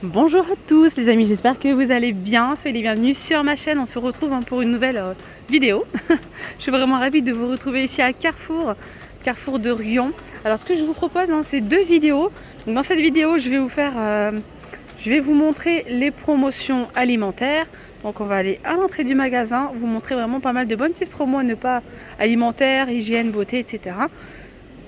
Bonjour à tous les amis, j'espère que vous allez bien, soyez les bienvenus sur ma chaîne, on se retrouve pour une nouvelle vidéo. Je suis vraiment ravie de vous retrouver ici à Carrefour de Riom. Alors ce que je vous propose, c'est deux vidéos. Donc, dans cette vidéo, je vais vous montrer les promotions alimentaires. Donc on va aller à l'entrée du magasin, vous montrer vraiment pas mal de bonnes petites promos à ne pas alimentaires, hygiène, beauté, etc.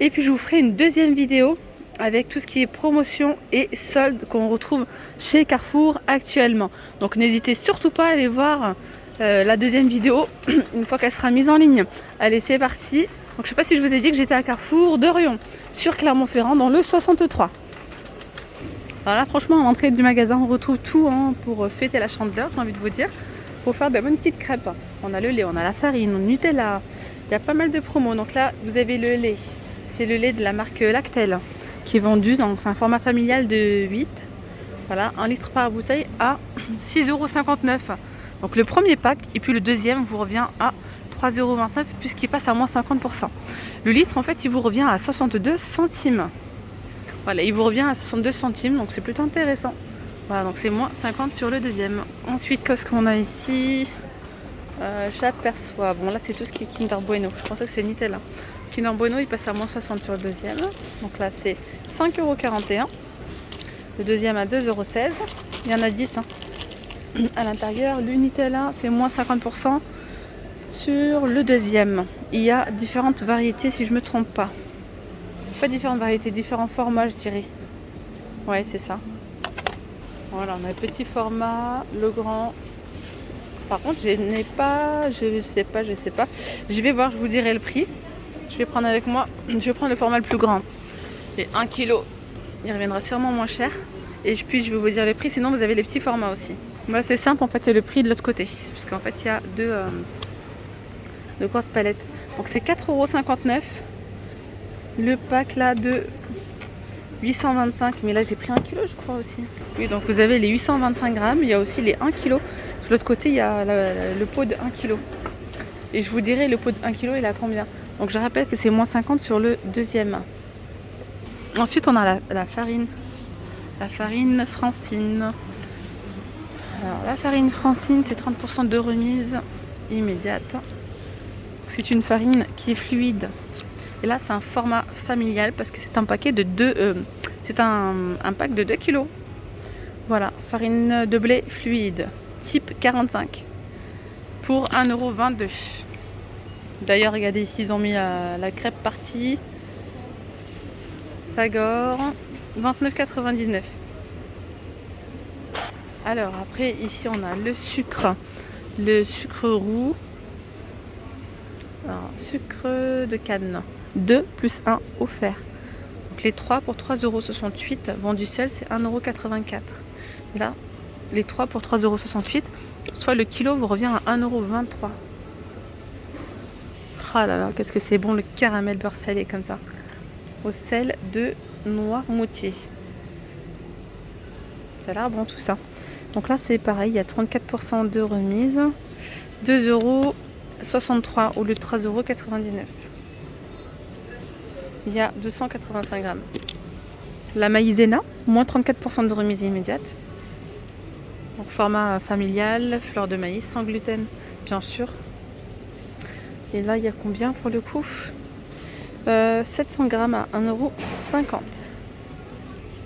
Et puis je vous ferai une deuxième vidéo avec tout ce qui est promotion et soldes qu'on retrouve chez Carrefour actuellement. Donc n'hésitez surtout pas à aller voir la deuxième vidéo une fois qu'elle sera mise en ligne. Allez, c'est parti. Donc je ne sais pas si je vous ai dit que j'étais à Carrefour de Riom, sur Clermont-Ferrand, dans le 63. Alors là, franchement, à l'entrée du magasin, on retrouve tout pour fêter la Chandeleur, j'ai envie de vous dire, pour faire de bonnes petites crêpes. On a le lait, on a la farine, on a le Nutella. Il y a pas mal de promos. Donc là, vous avez le lait. C'est le lait de la marque Lactel qui est vendu, donc c'est un format familial de 8. Voilà, 1 litre par bouteille à 6,59 €. Donc le premier pack et puis le deuxième vous revient à 3,29 € puisqu'il passe à moins 50%. Le litre en fait il vous revient à 62 centimes. Voilà, il vous revient à 62 centimes, donc c'est plutôt intéressant. Voilà, donc c'est moins 50 sur le deuxième. Ensuite, qu'est-ce qu'on a ici? J'aperçois, bon là c'est tout ce qui est Kinder Bueno, je pensais que c'est Nutella. Kinder Bueno il passe à moins 60 sur le deuxième, donc là c'est 5,41 €. Le deuxième à 2,16 €, il y en a 10 à l'intérieur. Le Nutella c'est moins 50% sur le deuxième. Il y a différentes variétés si je me trompe pas. Pas différentes variétés, différents formats je dirais. Ouais c'est ça. Voilà, on a le petit format, le grand. Par contre, je sais pas. Je vais voir, je vous dirai le prix. Je vais prendre avec moi, je vais prendre le format le plus grand. Et 1 kg, il reviendra sûrement moins cher. Et puis je vais vous dire le prix, sinon vous avez les petits formats aussi. Bah, c'est simple, en fait, c'est le prix de l'autre côté. Puisqu'en fait, il y a deux grosses palettes. Donc c'est 4,59 €. Le pack là de 825, mais là j'ai pris 1 kg je crois aussi. Oui, donc vous avez les 825 grammes, il y a aussi les 1 kg. De l'autre côté, il y a le pot de 1 kg. Et je vous dirai le pot de 1 kg, il a combien. Donc je rappelle que c'est moins 50 sur le deuxième. Ensuite, on a la farine. La farine Francine. Alors, la farine Francine, c'est 30% de remise immédiate. C'est une farine qui est fluide. Et là, c'est un format familial parce que c'est un paquet de 2... c'est un pack de 2 kg. Voilà, farine de blé fluide, type 45, pour 1,22 €. D'ailleurs, regardez ici, ils ont mis la crêpe partie. Tagore, 29,99 €. Alors après, ici, on a le sucre roux. Alors, sucre de canne, 2 plus 1 offert. Donc les 3 pour 3,68 €. Vendu seul, c'est 1,84 €. Là, les 3 pour 3,68 €, soit le kilo vous revient à 1,23 €. Ah là là, qu'est-ce que c'est bon le caramel beurre salé comme ça. Au sel de Noirmoutier. Ça a l'air bon tout ça. Donc là c'est pareil, il y a 34% de remise. 2,63 € au lieu de 3,99 €. Il y a 285 grammes. La maïzena, moins 34% de remise immédiate. Donc format familial, fleur de maïs, sans gluten, bien sûr. Et là, il y a combien pour le coup 700 grammes à 1,50 €.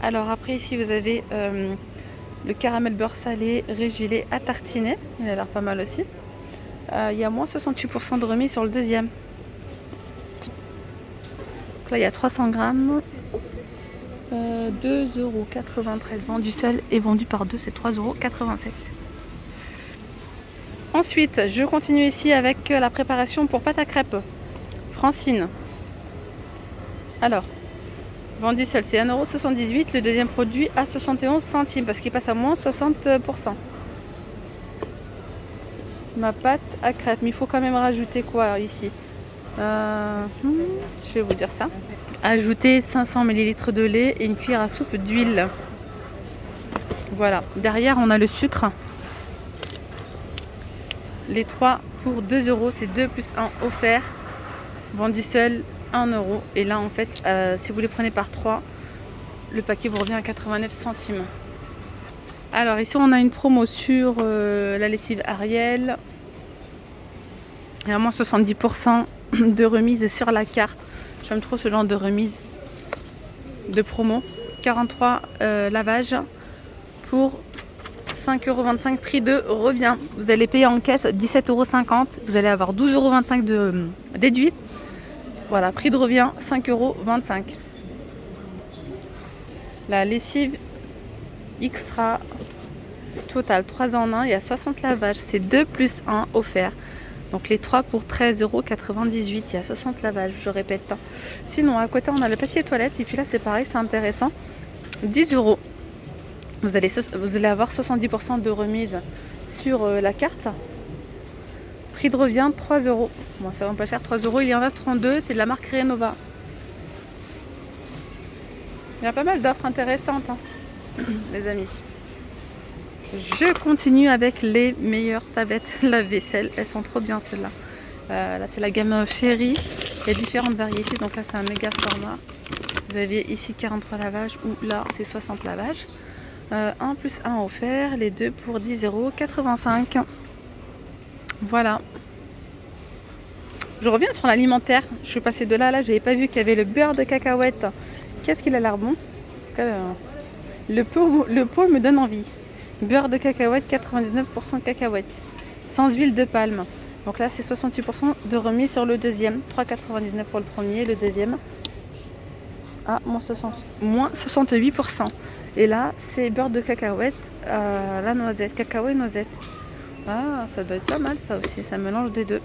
Alors après, ici, vous avez le caramel beurre salé régulé à tartiner. Il a l'air pas mal aussi. Il y a moins 68% de remise sur le deuxième. Donc là, il y a 300 grammes. 2,93 € vendu seul et vendu par deux, c'est 3,87 €. Ensuite, je continue ici avec la préparation pour pâte à crêpes. Francine. Alors, vendu seul, c'est 1,78 €. Le deuxième produit à 71 centimes parce qu'il passe à moins 60%. Ma pâte à crêpes, mais il faut quand même rajouter quoi ici je vais vous dire ça. Ajouter 500 ml de lait et une cuillère à soupe d'huile. Voilà. Derrière, on a le sucre. Les 3 pour 2 €, c'est 2 plus 1 offert. Vendu seul, 1 €. Et là, en fait, si vous les prenez par 3, le paquet vous revient à 89 centimes. Alors ici on a une promo sur la lessive Ariel. Il y a moins 70% de remise sur la carte. J'aime trop ce genre de remise de promo. 43 lavages pour 5,25 € prix de revient. Vous allez payer en caisse 17,50 €. Vous allez avoir 12,25 € de déduit. Voilà, prix de revient 5,25 €. La lessive extra total 3 en 1, il y a 60 lavages. C'est 2 plus 1 offert. Donc les 3 pour 13,98 €. Il y a 60 lavages, je répète. Sinon, à côté, on a le papier toilette. Et puis là, c'est pareil, c'est intéressant. 10 €. Vous allez avoir 70% de remise sur la carte. Prix de revient 3 €. Bon, ça va pas cher, 3 €. Il y en a 32, c'est de la marque Renova. Il y a pas mal d'offres intéressantes, hein, les amis. Je continue avec les meilleures tablettes lave-vaisselle. Elles sont trop bien celles-là. Là, c'est la gamme Ferry. Il y a différentes variétés. Donc là, c'est un méga format. Vous avez ici 43 lavages ou là, c'est 60 lavages. 1 plus 1 offert. Les deux pour 10,85 €. Voilà. Je reviens sur l'alimentaire. Je suis passée de là à là. Je n'avais pas vu qu'il y avait le beurre de cacahuète. Qu'est-ce qu'il a l'air bon. Le pot me donne envie. Beurre de cacahuète, 99% cacahuète. Sans huile de palme. Donc là, c'est 68% de remise sur le deuxième. 3,99 € pour le premier. Le deuxième, à moins 68%. Et là, c'est beurre de cacahuète, la noisette. Cacao et noisette. Ah, ça doit être pas mal ça aussi. Ça mélange des deux.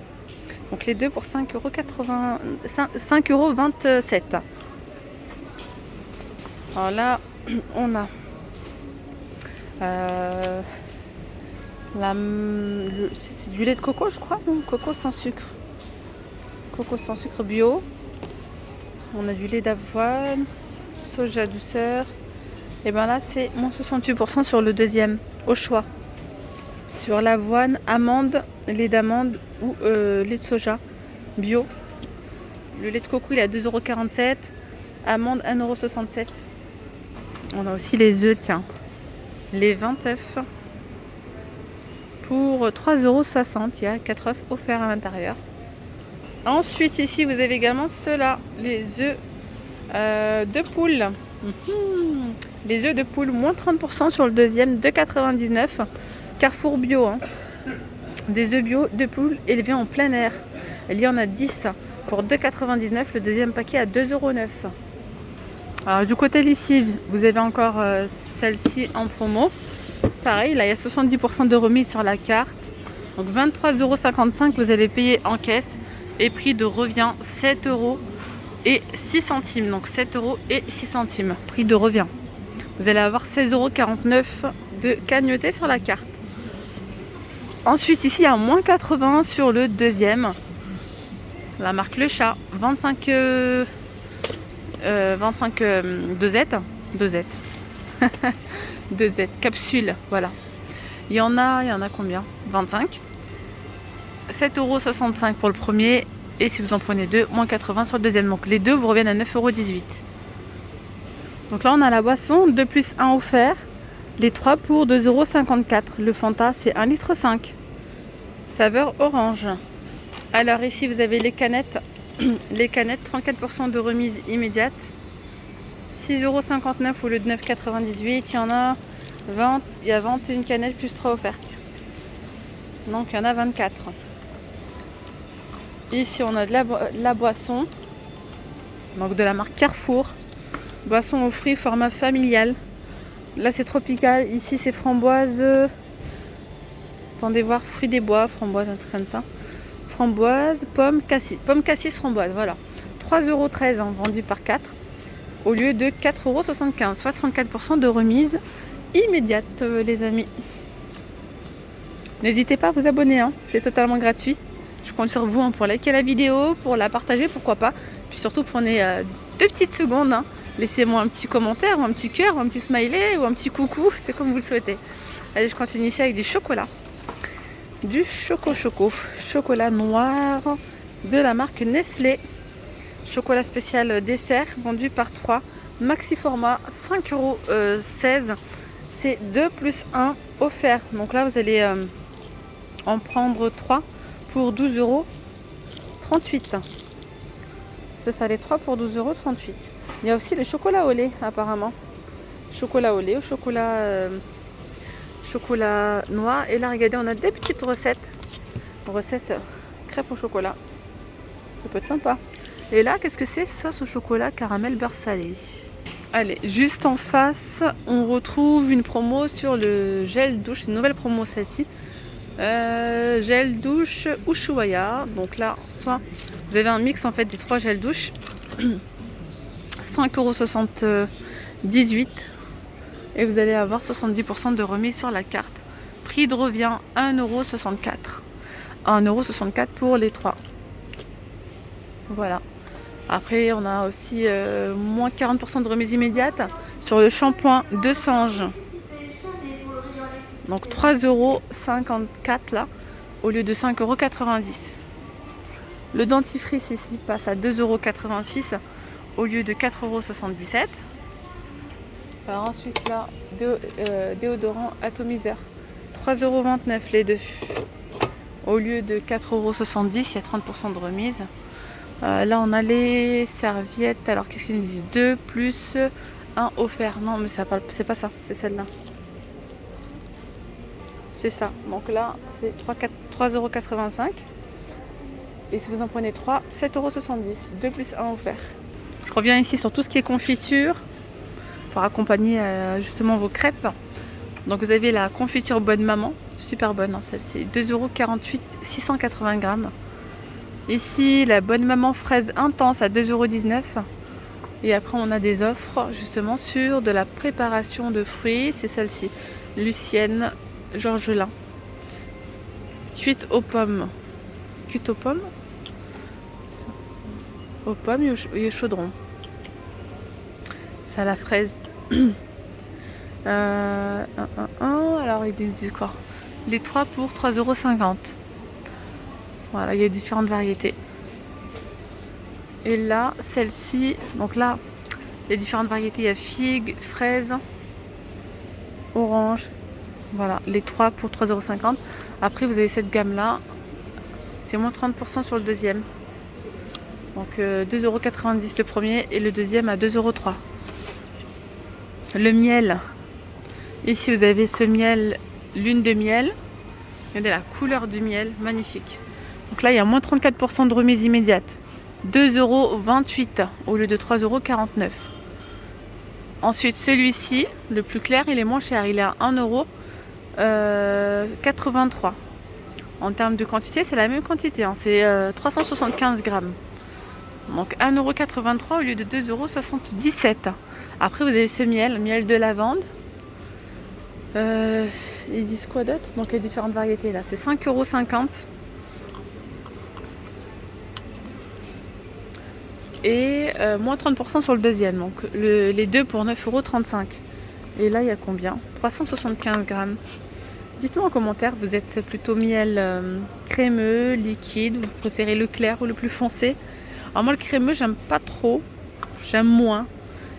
Donc les deux pour 5,27 €. Alors là, on a c'est du lait de coco, je crois. Non, coco sans sucre. Coco sans sucre bio. On a du lait d'avoine, soja douceur. Et bien là, c'est moins 68% sur le deuxième, au choix. Sur l'avoine, amande, lait d'amande ou lait de soja bio. Le lait de coco, il est à 2,47 €. Amande, 1,67 €. On a aussi les œufs, tiens. Les 20 œufs pour 3,60 €. Il y a 4 œufs offerts à l'intérieur. Ensuite, ici, vous avez également ceux-là, les œufs de poule. Les œufs de poule, moins 30% sur le deuxième, 2,99 €. Carrefour bio. Hein. Des œufs bio de poule élevés en plein air. Il y en a 10 pour 2,99 €. Le deuxième paquet à 2,09 €. Alors du côté lessive, vous avez encore celle-ci en promo. Pareil, là il y a 70% de remise sur la carte. Donc 23,55 € vous allez payer en caisse. Et prix de revient 7,06 €. Donc 7,06 €. Prix de revient. Vous allez avoir 16,49 € de cagnotte sur la carte. Ensuite ici il y a moins 80 € sur le deuxième. La marque Le Chat. 25 2Z. 2Z. Capsule. Voilà. Il y en a combien? 25. 7,65 € pour le premier. Et si vous en prenez deux, moins 80 sur le deuxième. Donc les deux vous reviennent à 9,18 €. Donc là on a la boisson 2 plus 1 offert. Les 3 pour 2,54 €. Le Fanta c'est 1,5 litre. Saveur orange. Alors ici vous avez les canettes. Les canettes, 34% de remise immédiate. 6,59 € au lieu de 9,98 €. Il y en a 20. Il y a 21 canettes plus 3 offertes. Donc il y en a 24. Ici on a de la boisson. Donc de la marque Carrefour. Boisson aux fruits format familial. Là c'est tropical. Ici c'est framboise. Attendez voir, fruits des bois, framboise, un truc comme ça. Framboise, pomme, cassis. Pomme, cassis, framboise, voilà. 3,13 € hein, vendu par 4 au lieu de 4,75 €, soit 34% de remise immédiate, les amis. N'hésitez pas à vous abonner, hein, c'est totalement gratuit. Je compte sur vous hein, pour liker la vidéo, pour la partager, pourquoi pas. Puis surtout, prenez 2 petites secondes. Hein. Laissez-moi un petit commentaire, ou un petit cœur, ou un petit smiley, ou un petit coucou, c'est comme vous le souhaitez. Allez, je continue ici avec du chocolat. Du chocolat noir de la marque Nestlé. Chocolat spécial dessert vendu par 3. Maxi format 5,16 €. c'est 2 plus 1 offert. Donc là, vous allez en prendre 3 pour 12,38 €. C'est ça, les 3 pour 12,38 €. Il y a aussi le chocolat au lait, apparemment. Chocolat au lait, au chocolat noir. Et là, regardez, on a des petites recettes. Recettes crêpes au chocolat. Ça peut être sympa. Et là, qu'est-ce que c'est? Sauce au chocolat, caramel, beurre salé. Allez, juste en face, on retrouve une promo sur le gel douche. C'est une nouvelle promo, celle-ci. Gel douche Ushuaïa. Donc là, soit vous avez un mix en fait des 3 gels douche. 5,78 € et vous allez avoir 70% de remise sur la carte. Prix de revient 1,64 €. 1,64 € pour les 3. Voilà. Après, on a aussi moins 40% de remise immédiate sur le shampoing de Sange. Donc 3,54 € là, au lieu de 5,90 €. Le dentifrice ici passe à 2,86 € au lieu de 4,77 €. Alors ensuite là, déodorant atomiseur. 3,29 € les deux. Au lieu de 4,70 €, il y a 30% de remise. Là on a les serviettes. Alors qu'est-ce qu'ils disent? 2 plus 1 offert. Non mais c'est pas ça, c'est celle-là. C'est ça. Donc là c'est 3,85 €. Et si vous en prenez 3, 7,70 €. 2 plus 1 offert. Je reviens ici sur tout ce qui est confiture pour accompagner justement vos crêpes. Donc vous avez la confiture Bonne Maman, super bonne hein, celle-ci, 2,48 €, 680 grammes. Ici la Bonne Maman fraise intense à 2,19 €. Et après on a des offres justement sur de la préparation de fruits, c'est celle-ci, Lucienne Georgelin. Cuite aux pommes. Cuite aux pommes et au chaudron. Ça à la fraise. Alors ils disent quoi? Les 3 pour 3,50 €. Voilà, il y a différentes variétés. Et là, celle-ci, donc là, les différentes variétés, il y a figue, fraise, orange. Voilà, les 3 pour 3,50 €. Après, vous avez cette gamme-là. C'est moins 30% sur le deuxième. Donc 2,90 € le premier et le deuxième à 2,03 €. Le miel. Ici, vous avez ce miel, lune de miel. Regardez la couleur du miel, magnifique. Donc là, il y a moins 34% de remise immédiate. 2,28 € au lieu de 3,49 €. Ensuite, celui-ci, le plus clair, il est moins cher. Il est à 1,83 €. En termes de quantité, c'est la même quantité. Hein. C'est 375 grammes. Donc 1,83 € au lieu de 2,77 €. Après, vous avez ce miel de lavande. Ils disent quoi d'autre? Donc les différentes variétés là, c'est 5,50 €. Et moins 30% sur le deuxième. Donc les deux pour 9,35 €. Et là, il y a combien? 375 grammes. Dites-moi en commentaire, vous êtes plutôt miel crémeux, liquide, vous préférez le clair ou le plus foncé? Alors moi le crémeux j'aime pas trop, j'aime moins.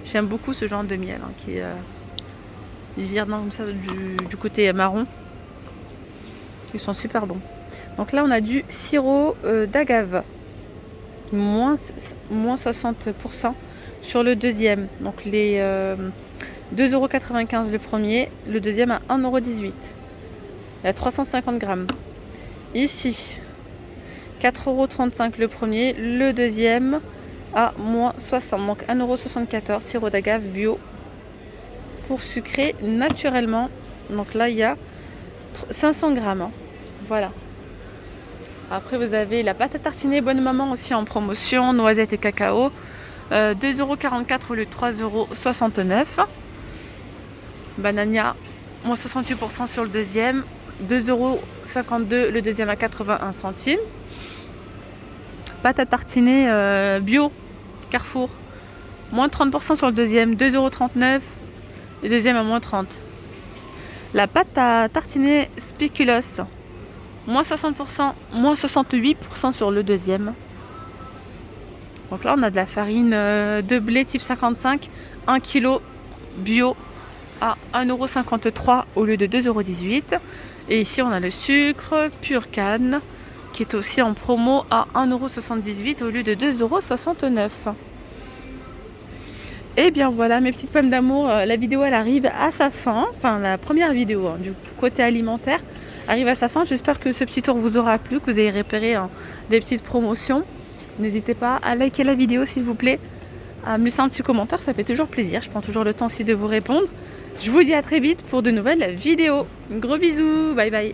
J'aime beaucoup ce genre de miel hein, qui il vient comme ça du côté marron. Ils sont super bons. Donc là on a du sirop d'agave, moins 60% sur le deuxième. Donc les 2,95 € le premier, le deuxième à 1,18 €. Il y a 350 grammes. Ici, 4,35 € le premier, le deuxième à moins 60. Donc 1,74 €, sirop d'agave bio pour sucrer naturellement. Donc là, il y a 500 grammes. Hein. Voilà. Après, vous avez la pâte à tartiner Bonne Maman aussi en promotion, noisettes et cacao. 2,44 € au lieu de 3,69 €. Banania, moins 68% sur le deuxième. 2,52 € le deuxième à 81 centimes. Pâte à tartiner bio Carrefour, moins 30% sur le deuxième, 2,39 €, le deuxième à moins 30. La pâte à tartiner spéculoos, moins 60%, moins 68% sur le deuxième. Donc là on a de la farine de blé type 55, 1 kg bio à 1,53 € au lieu de 2,18 €. Et ici on a le sucre pur canne qui est aussi en promo à 1,78 € au lieu de 2,69 €. Et bien voilà mes petites pommes d'amour, la vidéo elle arrive à sa fin, enfin la première vidéo du côté alimentaire arrive à sa fin. J'espère que ce petit tour vous aura plu, que vous avez repéré des petites promotions. N'hésitez pas à liker la vidéo s'il vous plaît, à me laisser un petit commentaire, ça fait toujours plaisir, je prends toujours le temps aussi de vous répondre. Je vous dis à très vite pour de nouvelles vidéos. Gros bisous, bye bye.